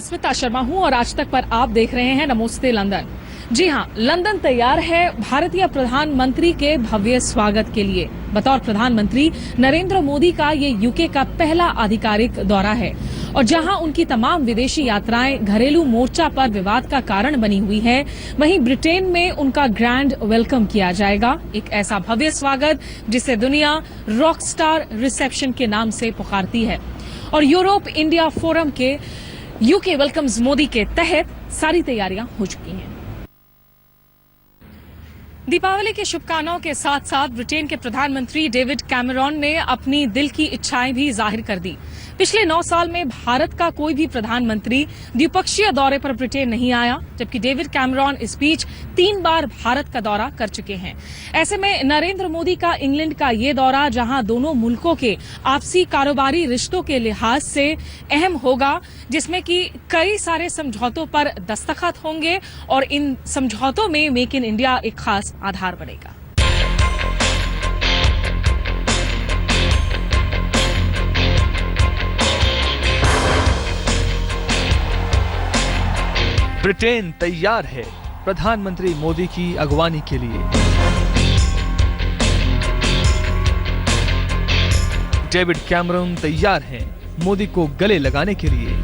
स्मिता शर्मा हूं और आज तक पर आप देख रहे हैं नमस्ते लंदन। जी हां, लंदन तैयार है भारतीय प्रधानमंत्री के भव्य स्वागत के लिए। बतौर प्रधानमंत्री नरेंद्र मोदी का ये यूके का पहला आधिकारिक दौरा है और जहां उनकी तमाम विदेशी यात्राएं घरेलू मोर्चा पर विवाद का कारण बनी हुई है, वहीं ब्रिटेन में उनका ग्रैंड वेलकम किया जाएगा। एक ऐसा भव्य स्वागत जिसे दुनिया रॉकस्टार रिसेप्शन के नाम से पुकारती है और यूरोप इंडिया फोरम के यूके वेलकम्स मोदी के तहत सारी तैयारियां हो चुकी हैं। दीपावली की शुभकामनाओं के साथ साथ ब्रिटेन के प्रधानमंत्री डेविड कैमरॉन ने अपनी दिल की इच्छाएं भी जाहिर कर दी। पिछले 9 साल में भारत का कोई भी प्रधानमंत्री द्विपक्षीय दौरे पर ब्रिटेन नहीं आया, जबकि डेविड कैमरॉन इस बीच 3 बार भारत का दौरा कर चुके हैं। ऐसे में नरेंद्र मोदी का इंग्लैंड का ये दौरा, जहां दोनों मुल्कों के आपसी कारोबारी रिश्तों के लिहाज से अहम होगा, जिसमें कि कई सारे समझौतों पर दस्तखत होंगे और इन समझौतों में मेक इन इंडिया एक खास आधार बनेगा। ब्रिटेन तैयार है प्रधानमंत्री मोदी की अगवानी के लिए। डेविड कैमरॉन तैयार हैं मोदी को गले लगाने के लिए।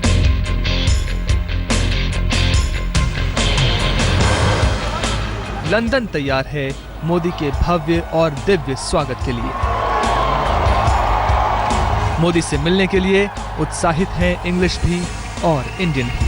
लंदन तैयार है मोदी के भव्य और दिव्य स्वागत के लिए। मोदी से मिलने के लिए उत्साहित हैं इंग्लिश भी और इंडियन भी।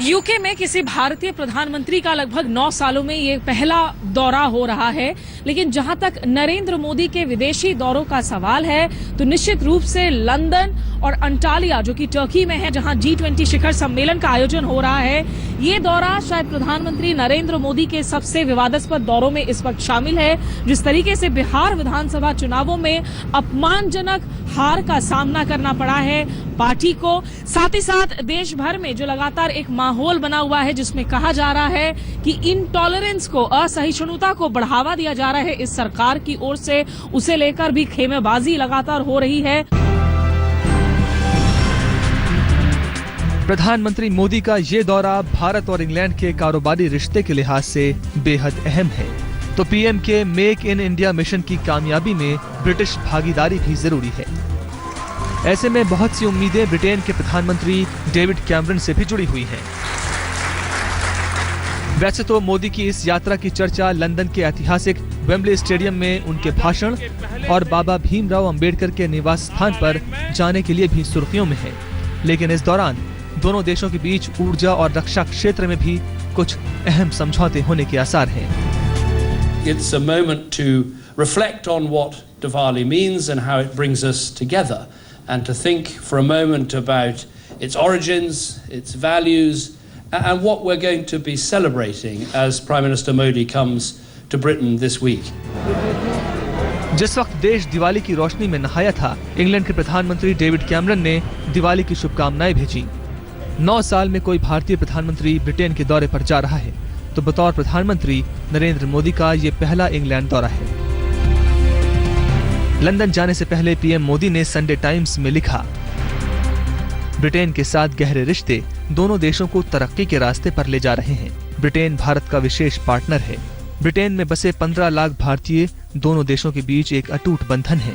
यूके में किसी भारतीय प्रधानमंत्री का लगभग 9 सालों में ये पहला दौरा हो रहा है, लेकिन जहां तक नरेंद्र मोदी के विदेशी दौरों का सवाल है तो निश्चित रूप से लंदन और अंटालिया, जो कि टर्की में है, जहां G20 शिखर सम्मेलन का आयोजन हो रहा है, ये दौरा शायद प्रधानमंत्री नरेंद्र मोदी के सबसे विवादास्पद दौरों में इस वक्त शामिल है। जिस तरीके से बिहार विधानसभा चुनावों में अपमानजनक हार का सामना करना पड़ा है पार्टी को, साथ ही साथ देश भर में जो लगातार एक माहौल बना हुआ है जिसमें कहा जा रहा है कि इनटॉलरेंस को, असहिष्णुता को बढ़ावा दिया जा रहा है इस सरकार की ओर से, उसे लेकर भी खेमेबाजी लगातार हो रही है। प्रधानमंत्री मोदी का ये दौरा भारत और इंग्लैंड के कारोबारी रिश्ते के लिहाज से बेहद अहम है, तो पीएम के मेक इन इंडिया मिशन की कामयाबी में ब्रिटिश भागीदारी भी जरूरी है। ऐसे में बहुत सी उम्मीदें ब्रिटेन के प्रधानमंत्री डेविड कैमरन से भी जुड़ी हुई हैं। वैसे तो मोदी की इस यात्रा की चर्चा लंदन के ऐतिहासिक वेम्बले स्टेडियम में उनके भाषण और बाबा भीमराव अंबेडकर के निवास स्थान पर जाने के लिए भी सुर्खियों में है, लेकिन इस दौरान दोनों देशों के बीच ऊर्जा और रक्षा क्षेत्र में भी कुछ अहम समझौते होने के आसार हैं। It's a moment to reflect on what Diwali means and how it brings us together, and to think for a moment about its origins, its values, and what we're going to be celebrating as Prime Minister Modi comes to Britain this week. जिस वक्त देश दिवाली की रोशनी में नहाया था, England के प्रधानमंत्री David Cameron ने दिवाली की शुभकामनाएं भेजी। 9 साल में कोई भारतीय प्रधानमंत्री ब्रिटेन के दौरे पर जा रहा है, तो बतौर प्रधानमंत्री नरेंद्र मोदी का ये पहला इंग्लैंड दौरा है। लंदन जाने से पहले पीएम मोदी ने संडे टाइम्स में लिखा, ब्रिटेन के साथ गहरे रिश्ते दोनों देशों को तरक्की के रास्ते पर ले जा रहे हैं। ब्रिटेन भारत का विशेष पार्टनर है। ब्रिटेन में बसे 15 लाख भारतीय दोनों देशों के बीच एक अटूट बंधन है।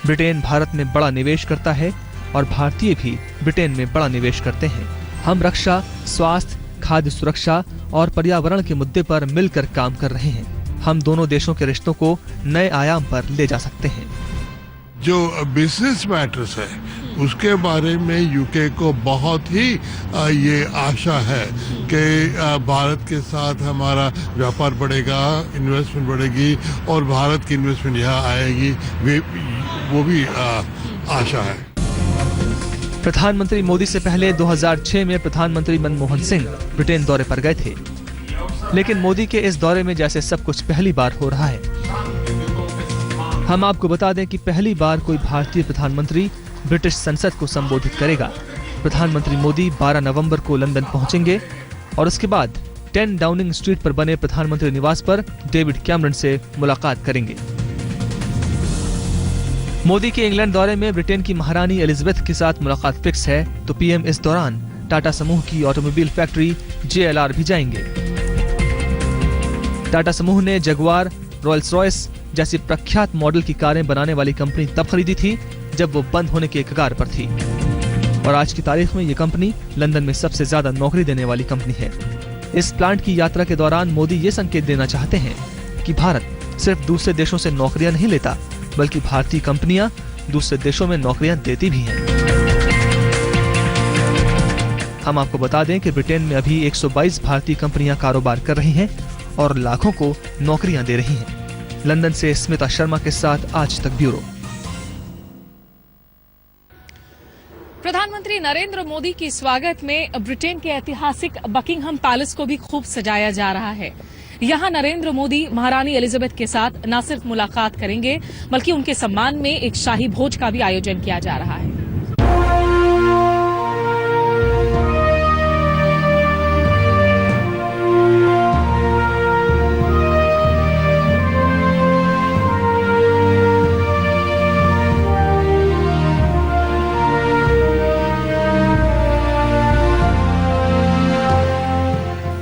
ब्रिटेन भारत में बड़ा निवेश करता है और भारतीय भी ब्रिटेन में बड़ा निवेश करते हैं। हम रक्षा, स्वास्थ्य, खाद्य सुरक्षा और पर्यावरण के मुद्दे पर मिलकर काम कर रहे हैं। हम दोनों देशों के रिश्तों को नए आयाम पर ले जा सकते हैं। जो बिजनेस मैटर्स है उसके बारे में यूके को बहुत ही ये आशा है कि भारत के साथ हमारा व्यापार बढ़ेगा, इन्वेस्टमेंट बढ़ेगी और भारत की इन्वेस्टमेंट यहाँ आएगी, वो भी आशा है। प्रधानमंत्री मोदी से पहले 2006 में प्रधानमंत्री मनमोहन सिंह ब्रिटेन दौरे पर गए थे, लेकिन मोदी के इस दौरे में जैसे सब कुछ पहली बार हो रहा है। हम आपको बता दें कि पहली बार कोई भारतीय प्रधानमंत्री ब्रिटिश संसद को संबोधित करेगा। प्रधानमंत्री मोदी 12 नवंबर को लंदन पहुंचेंगे और उसके बाद 10 डाउनिंग स्ट्रीट पर बने प्रधानमंत्री निवास पर डेविड कैमरन से मुलाकात करेंगे। मोदी के इंग्लैंड दौरे में ब्रिटेन की महारानी एलिजाबेथ के साथ मुलाकात फिक्स है, तो पीएम इस दौरान टाटा समूह की ऑटोमोबाइल फैक्ट्री JLR भी जाएंगे। टाटा समूह ने जगुआर, रॉयल्स रॉयस जैसी प्रख्यात मॉडल की कारें बनाने वाली कंपनी तब खरीदी थी जब वो बंद होने के कगार पर थी, और आज की तारीख में ये कंपनी लंदन में सबसे ज्यादा नौकरी देने वाली कंपनी है। इस प्लांट की यात्रा के दौरान मोदी ये संकेत देना चाहते हैं कि भारत सिर्फ दूसरे देशों से नौकरियां नहीं लेता, बल्कि भारतीय कंपनियां दूसरे देशों में नौकरियां देती भी हैं। हम आपको बता दें कि ब्रिटेन में अभी 122 भारतीय कंपनियां कारोबार कर रही हैं और लाखों को नौकरियां दे रही हैं। लंदन से स्मिता शर्मा के साथ आज तक ब्यूरो। प्रधानमंत्री नरेंद्र मोदी के स्वागत में ब्रिटेन के ऐतिहासिक बकिंघम पैलेस को भी खूब सजाया जा रहा है। यहां नरेंद्र मोदी महारानी एलिजाबेथ के साथ न सिर्फ मुलाकात करेंगे, बल्कि उनके सम्मान में एक शाही भोज का भी आयोजन किया जा रहा है।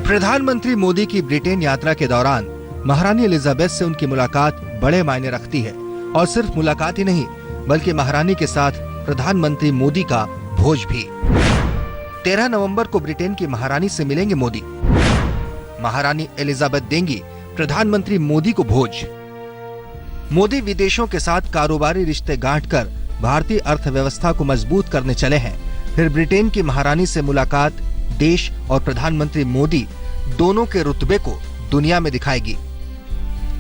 प्रधानमंत्री मोदी की ब्रिटेन यात्रा के दौरान महारानी एलिजाबेथ से उनकी मुलाकात बड़े मायने रखती है, और सिर्फ मुलाकात ही नहीं बल्कि महारानी के साथ प्रधानमंत्री मोदी का भोज भी। 13 नवंबर को ब्रिटेन की महारानी से मिलेंगे मोदी। महारानी एलिजाबेथ देंगी प्रधानमंत्री मोदी को भोज। मोदी विदेशों के साथ कारोबारी रिश्ते गांठकर भारतीय अर्थव्यवस्था को मजबूत करने चले हैं। फिर ब्रिटेन की महारानी से मुलाकात देश और प्रधानमंत्री मोदी दोनों के रुतबे को दुनिया में दिखाएगी।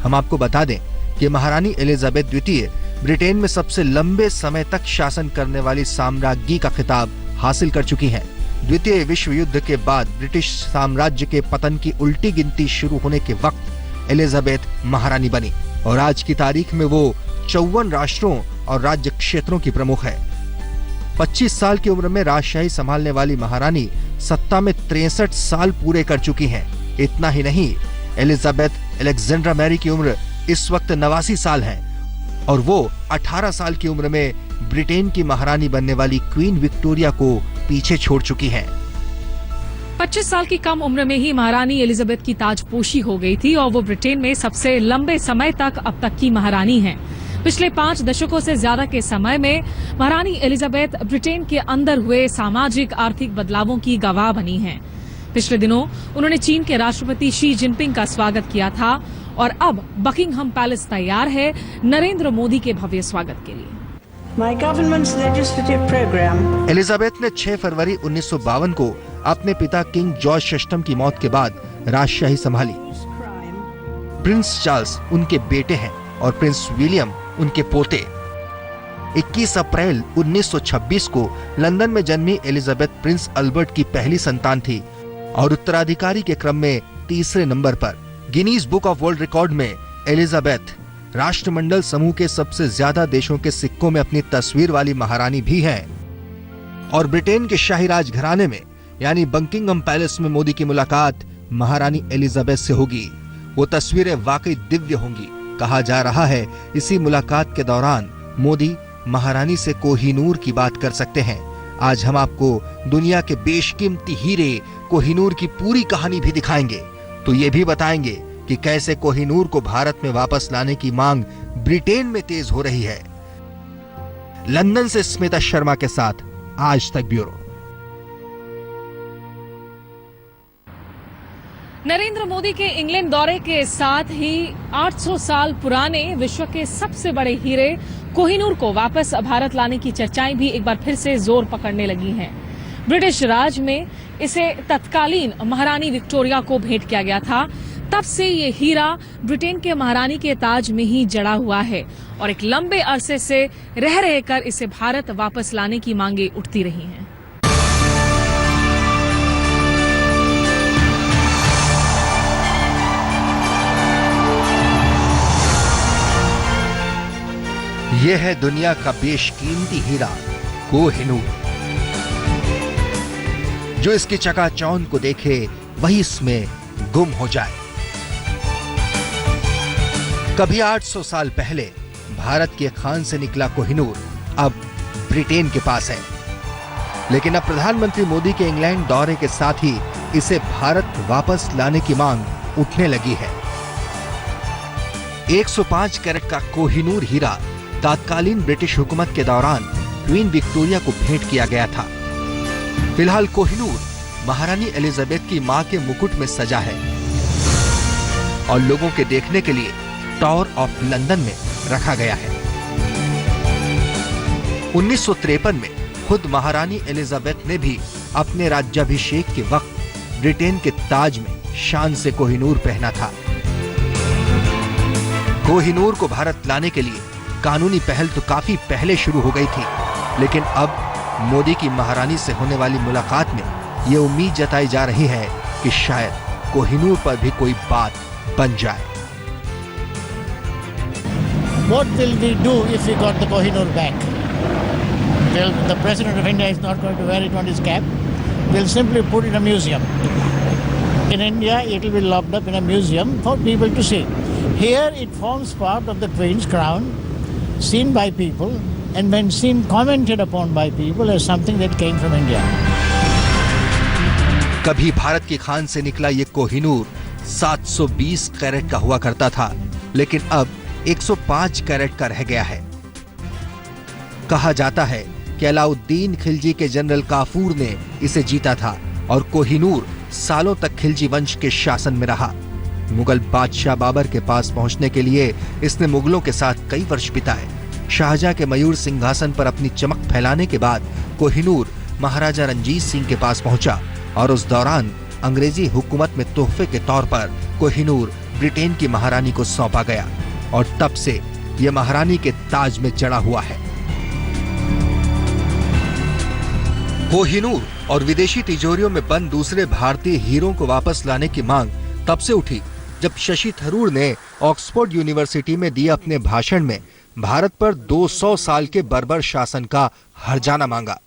हम आपको बता दें कि महारानी एलिजाबेथ द्वितीय ब्रिटेन में सबसे लंबे समय तक शासन करने वाली साम्राज्ञी का खिताब हासिल कर चुकी हैं। द्वितीय विश्व युद्ध के बाद ब्रिटिश साम्राज्य के पतन की उल्टी गिनती शुरू होने के वक्त एलिजाबेथ महारानी बनी, और आज की तारीख में वो 54 राष्ट्रों और राज्य क्षेत्रों की प्रमुख है। 25 साल की उम्र में राजशाही संभालने वाली महारानी सत्ता में 63 साल पूरे कर चुकी हैं। इतना ही नहीं, एलिजाबेथ अलेक्जेंड्रा मैरी की उम्र इस वक्त 89 साल है, और वो 18 साल की उम्र में ब्रिटेन की महारानी बनने वाली क्वीन विक्टोरिया को पीछे छोड़ चुकी हैं। 25 साल की कम उम्र में ही महारानी एलिजाबेथ की ताजपोशी हो गई थी, और वो ब्रिटेन में सबसे लंबे समय तक अब तक की महारानी हैं। पिछले 5 दशकों से ज्यादा के समय में महारानी एलिजाबेथ ब्रिटेन के अंदर हुए सामाजिक आर्थिक बदलावों की गवाह बनी हैं। पिछले दिनों उन्होंने चीन के राष्ट्रपति शी जिनपिंग का स्वागत किया था, और अब बकिंघम पैलेस तैयार है नरेंद्र मोदी के भव्य स्वागत के लिए। My government's legislative program. Elizabeth ने 6 फरवरी 1952 को अपने पिता किंग जॉर्ज षष्ठम की मौत के बाद राजशाही संभाली। प्रिंस चार्ल्स उनके बेटे हैं और प्रिंस विलियम उनके पोते। 21 अप्रैल 1926 को लंदन में जन्मी एलिजाबेथ प्रिंस अल्बर्ट की पहली संतान थी, और उत्तराधिकारी के क्रम में तीसरे नंबर पर। Guinness book of world record में एलिजाबेथ राष्ट्रमंडल समूह के सबसे ज्यादा देशों के सिक्कों में अपनी तस्वीर वाली महारानी भी है। और ब्रिटेन के शाही राजघराने में यानी बकिंघम पैलेस में मोदी की मुलाकात महारानी एलिजाबेथ से होगी। वो तस्वीरें वाकई दिव्य होंगी। कहा जा रहा है इसी मुलाकात के दौरान मोदी महारानी से कोहिनूर की बात कर सकते हैं। आज हम आपको दुनिया के बेशकीमती हीरे कोहिनूर की पूरी कहानी भी दिखाएंगे, तो ये भी बताएंगे कि कैसे कोहिनूर को भारत में वापस लाने की मांग ब्रिटेन में तेज हो रही है। लंदन से स्मिता शर्मा के साथ आज तक ब्यूरो। नरेंद्र मोदी के इंग्लैंड दौरे के साथ ही 800 साल पुराने विश्व के सबसे बड़े हीरे कोहिनूर को वापस भारत लाने की चर्चाएं भी एक बार फिर से जोर पकड़ने लगी हैं। ब्रिटिश राज में इसे तत्कालीन महारानी विक्टोरिया को भेंट किया गया था। तब से ये हीरा ब्रिटेन के महारानी के ताज में ही जड़ा हुआ है, और एक लंबे अरसे से रह रहकर इसे भारत वापस लाने की मांगे उठती रही हैं। यह है दुनिया का बेशकीमती हीरा कोहिनूर। जो इसकी चकाचौंध को देखे वही इसमें गुम हो जाए। कभी 800 साल पहले भारत के खान से निकला कोहिनूर अब ब्रिटेन के पास है। लेकिन अब प्रधानमंत्री मोदी के इंग्लैंड दौरे के साथ ही इसे भारत वापस लाने की मांग उठने लगी है। 105 कैरेट का कोहिनूर हीरा तत्कालीन ब्रिटिश हुकूमत के दौरान क्वीन विक्टोरिया को भेंट किया गया था। फिलहाल कोहिनूर महारानी एलिजाबेथ की मां के मुकुट में सजा है और लोगों के देखने के लिए टावर ऑफ लंदन में रखा गया है। 1953 में खुद महारानी एलिजाबेथ ने भी अपने राज्याभिषेक के वक्त ब्रिटेन के ताज में शान से कोहिनूर पहना था। कोहिनूर को भारत लाने के लिए कानूनी पहल तो काफी पहले शुरू हो गई थी, लेकिन अब मोदी की महारानी से होने वाली मुलाकात में ये उम्मीद जताई जा रही है कि शायद कोहिनूर पर भी कोई बात बन जाए। What will we do if we got the Kohinoor back? Well, the President of India is not going to wear it on his cap. We'll simply put it in a museum. In India, it will be locked up in a museum for people to see. Here, it forms part of the Queen's crown, seen by people, and when seen, commented upon by people as something that came from India. कभी भारत की खान से निकला ये Kohinoor 720 carat का हुआ करता था, लेकिन अब 105 कैरेट का रह गया है। कहा जाता है कि अलाउद्दीन खिलजी के जनरल काफूर ने इसे जीता था और कोहिनूर सालों तक खिलजी वंश के शासन में रहा। मुगल बादशाह बाबर के पास पहुंचने के लिए इसने मुगलों के साथ कई वर्ष बिताए। शाहजहां के मयूर सिंहासन पर अपनी चमक फैलाने के बाद कोहिनूर महाराजा रंजीत सिंह के पास पहुंचा और उस दौरान अंग्रेजी हुकूमत में तोहफे के तौर पर कोहिनूर ब्रिटेन की महारानी को सौंपा गया और तब से यह महारानी के ताज में चढ़ा हुआ है। कोहिनूर और विदेशी तिजोरियों में बंद दूसरे भारतीय हीरों को वापस लाने की मांग तब से उठी जब शशि थरूर ने ऑक्सफोर्ड यूनिवर्सिटी में दिए अपने भाषण में भारत पर 200 साल के बर्बर शासन का हर्जाना मांगा।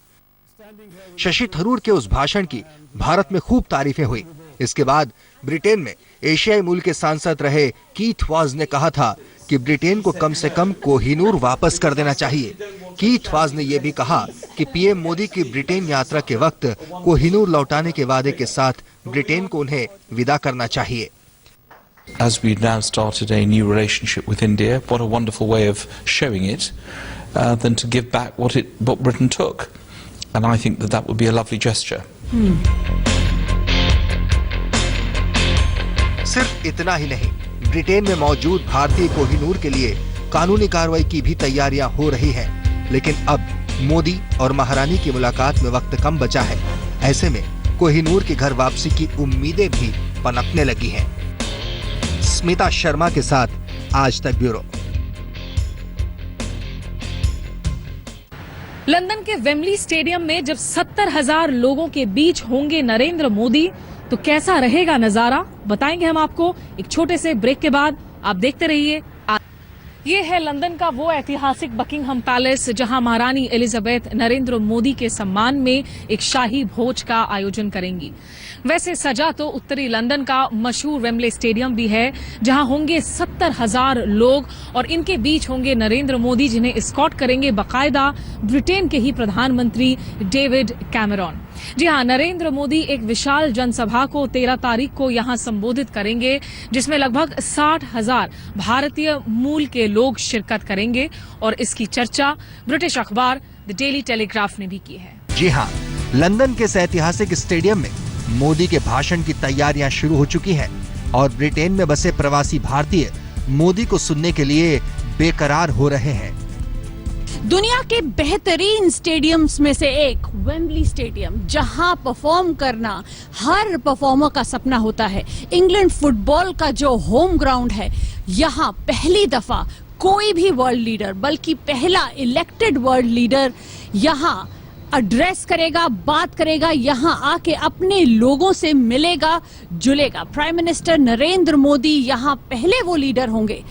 शशि थरूर के उस भाषण की भारत में खूब तारीफें हुई। इसके बाद ब्रिटेन में एशियाई मूल के सांसद रहे कीथ वाज ने कहा था कि ब्रिटेन को कम से कम कोहिनूर वापस कर देना चाहिए। कीथ वाज ने यह भी कहा कि पीएम मोदी की ब्रिटेन यात्रा के वक्त कोहिनूर लौटाने के वादे के साथ ब्रिटेन को उन्हें विदा करना चाहिए। As we've now started a new relationship with India, what a wonderful way of showing it than to give back what Britain took. And I think that would be a lovely gesture. सिर्फ इतना ही नहीं, Britain में मौजूद भारतीय कोहिनूर के लिए कानूनी कार्रवाई की भी तैयारियां हो रही हैं। लेकिन अब मोदी और महारानी की मुलाकात में वक्त कम बचा है। ऐसे में कोहिनूर की घर वापसी की उम्मीदें भी पनपने लगी हैं। स्मिता शर्मा के साथ आज तक ब्यूरो। लंदन के वेम्बली स्टेडियम में जब 70,000 लोगों के बीच होंगे नरेंद्र मोदी तो कैसा रहेगा नजारा, बताएंगे हम आपको एक छोटे से ब्रेक के बाद। आप देखते रहिए। ये है लंदन का वो ऐतिहासिक बकिंगहम पैलेस जहां महारानी एलिजाबेथ नरेंद्र मोदी के सम्मान में एक शाही भोज का आयोजन करेंगी। वैसे सजा तो उत्तरी लंदन का मशहूर वेम्बले स्टेडियम भी है जहां होंगे 70,000 लोग और इनके बीच होंगे नरेंद्र मोदी जिन्हें एस्कॉर्ट करेंगे बाकायदा ब्रिटेन के ही प्रधानमंत्री डेविड कैमरॉन। जी हां, नरेंद्र मोदी एक विशाल जनसभा को 13 तारीख को यहां संबोधित करेंगे जिसमें लगभग 60,000 भारतीय मूल के लोग शिरकत करेंगे और इसकी चर्चा ब्रिटिश अखबार द डेली टेलीग्राफ ने भी की है। जी हां, लंदन के इस ऐतिहासिक स्टेडियम में मोदी के भाषण की तैयारियां शुरू हो चुकी हैं और ब्रिटेन में बसे प्रवासी भारतीय मोदी को सुनने के लिए बेकरार हो रहे हैं। दुनिया के बेहतरीन स्टेडियम्स में से एक वेम्बली स्टेडियम, जहां परफॉर्म करना हर परफॉर्मर का सपना होता है। इंग्लैंड फुटबॉल का जो होम ग्राउंड है, यहां पहली दफा कोई भी वर्ल्ड लीडर, बल्कि पहला इलेक्टेड वर्ल्ड लीडर यहां एड्रेस करेगा, बात करेगा, यहां आके अपने लोगों से मिलेगा, जुलेगा। प्राइम मिनिस्टर नरेंद्र मोदी यहां पहले वो लीडर होंगे,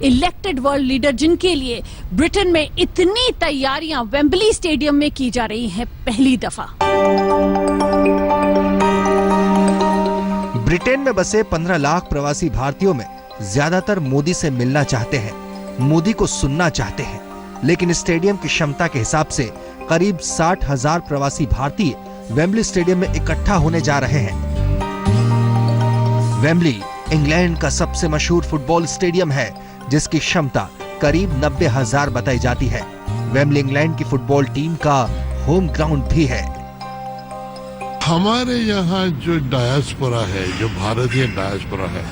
इलेक्टेड वर्ल्ड लीडर, जिनके लिए ब्रिटेन में इतनी तैयारियां वेम्बली स्टेडियम में की जा रही हैं पहली दफा। ब्रिटेन में बसे 15 लाख प्रवासी भारतीयों में ज्यादातर मोदी से मिलना चाहते हैं। मोदी को सुनना चाहते हैं, लेकिन स्टेडियम की क्षमता के हिसाब से करीब 60,000 प्रवासी भारतीय वेम्बली स्टेडियम में इकट्ठा होने जा रहे हैं। वेम्बली इंग्लैंड का सबसे मशहूर फुटबॉल स्टेडियम है, जिसकी क्षमता करीब 90,000 बताई जाती है। वेम्बली इंग्लैंड की फुटबॉल टीम का होम ग्राउंड भी है। हमारे यहाँ जो डायस्पोरा है, जो भारतीय डायस्पोरा है,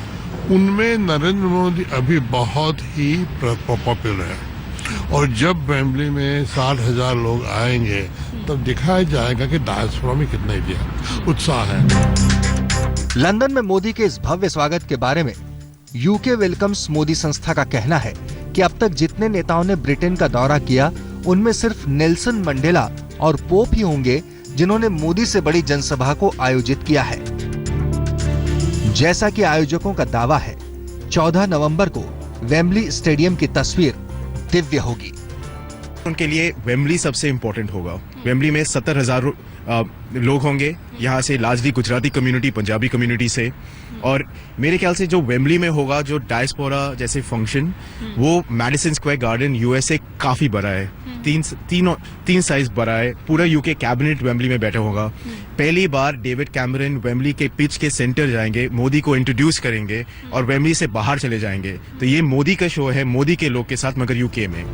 उनमें नरेंद्र मोदी अभी बहुत ही पॉपुलर है। और जब वेम्बली में 60,000 लोग आएंगे तब दिखाया जाएगा कि डायस्पोरा में कितना उत्साह है। लंदन में मोदी के इस भव्य स्वागत के बारे में यूके वेलकम्स मोदी संस्था का कहना है कि अब तक जितने नेताओं ने ब्रिटेन का दौरा किया, उनमें सिर्फ नेल्सन मंडेला और पोप ही होंगे जिन्होंने मोदी से बड़ी जनसभा को आयोजित किया है। जैसा कि आयोजकों का दावा है, 14 नवंबर को वेम्बली स्टेडियम की तस्वीर दिव्य होगी। उनके लिए वेम्बली सबसे इम्पोर्टेंट होगा। वेम्बली में 70,000 लोग होंगे, यहाँ से largely Gujarati community, Punjabi community से। और मेरे ख्याल से जो वेम्बली में होगा, जो डायस्पोरा जैसे फंक्शन, वो मैडिसन स्क्वायर गार्डन यूएसए काफी बड़ा है, तीन साइज बड़ा है। पूरा यूके कैबिनेट वेम्बली में बैठा होगा। पहली बार डेविड कैमरन वेम्बली के पिच के सेंटर जाएंगे, मोदी को इंट्रोड्यूस करेंगे और वेम्बली से बाहर चले जाएंगे। तो ये मोदी का शो है, मोदी के लोग के साथ, मगर यूके में।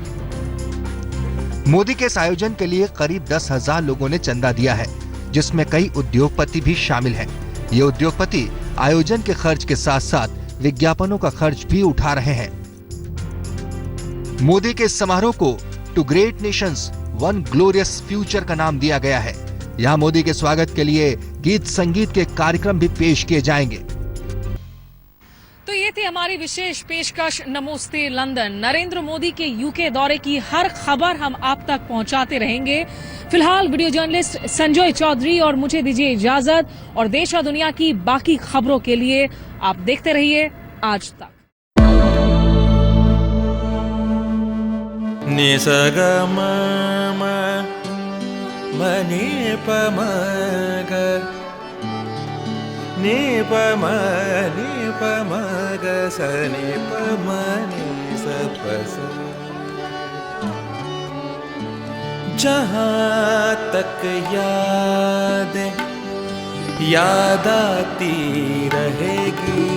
मोदी के इस आयोजन के लिए करीब 10,000 लोगों ने चंदा दिया है, जिसमें कई उद्योगपति भी शामिल हैं। ये उद्योगपति आयोजन के खर्च के साथ साथ विज्ञापनों का खर्च भी उठा रहे हैं। मोदी के इस समारोह को two great nations one glorious future का नाम दिया गया है। यहाँ मोदी के स्वागत के लिए गीत संगीत के कार्यक्रम भी पेश किए जाएंगे। तो ये थी हमारी विशेष पेशकश नमस्ते लंदन। नरेंद्र मोदी के यूके दौरे की हर खबर हम आप तक पहुंचाते रहेंगे। फिलहाल वीडियो जर्नलिस्ट संजय चौधरी और मुझे दीजिए इजाजत, और देश और दुनिया की बाकी खबरों के लिए आप देखते रहिए आज तक। जहाँ तक याद आती रहेगी।